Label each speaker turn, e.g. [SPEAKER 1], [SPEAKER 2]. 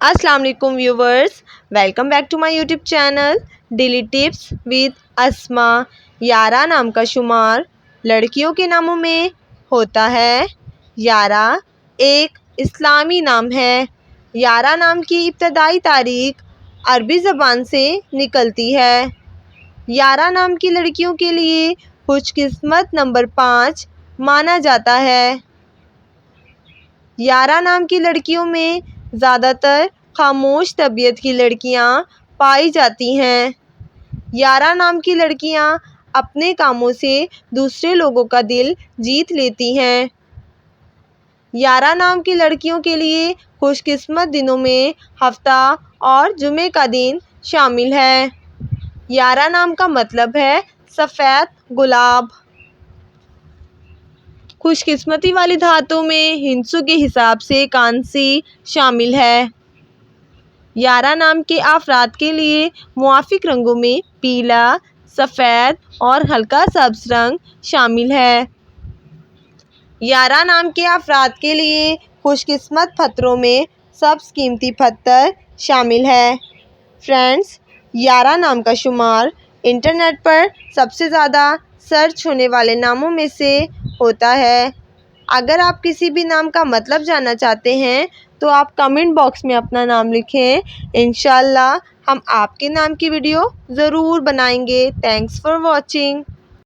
[SPEAKER 1] السلام علیکم viewers, welcome back to my YouTube channel daily tips with Asma. 11 نام کا شمار لڑکیوں کے ناموں میں ہوتا ہے۔ 11 ایک اسلامی نام ہے۔ 11 نام کی ابتدائی تاریخ عربی زبان سے نکلتی ہے۔ 11 نام کی لڑکیوں کے لیے خوش قسمت نمبر 5 مانا جاتا ہے۔ 11 نام کی لڑکیوں میں زیادہ تر خاموش طبیعت کی لڑکیاں پائی جاتی ہیں۔ 11 نام کی لڑکیاں اپنے کاموں سے دوسرے لوگوں کا دل جیت لیتی ہیں۔ 11 نام کی لڑکیوں کے لیے خوش قسمت دنوں میں ہفتہ اور جمعے کا دن شامل ہے۔ 11 نام کا مطلب ہے سفید گلاب۔ خوش قسمتی والی دھاتوں میں ہندسوں کے حساب سے کانسی شامل ہے۔ 11 نام کے افراد کے لیے موافق رنگوں میں پیلا، سفید اور ہلکا سبز رنگ شامل ہے۔ 11 نام کے افراد کے لیے خوش قسمت پتھروں میں سبز قیمتی پتھر شامل ہے۔ فرینڈز، 11 نام کا شمار انٹرنیٹ پر سب سے زیادہ سرچ ہونے والے ناموں میں سے ہوتا ہے۔ اگر آپ کسی بھی نام کا مطلب جاننا چاہتے ہیں تو آپ کمنٹ باکس میں اپنا نام لکھیں۔ انشاءاللہ ہم آپ کے نام کی ویڈیو ضرور بنائیں گے۔ Thanks for watching.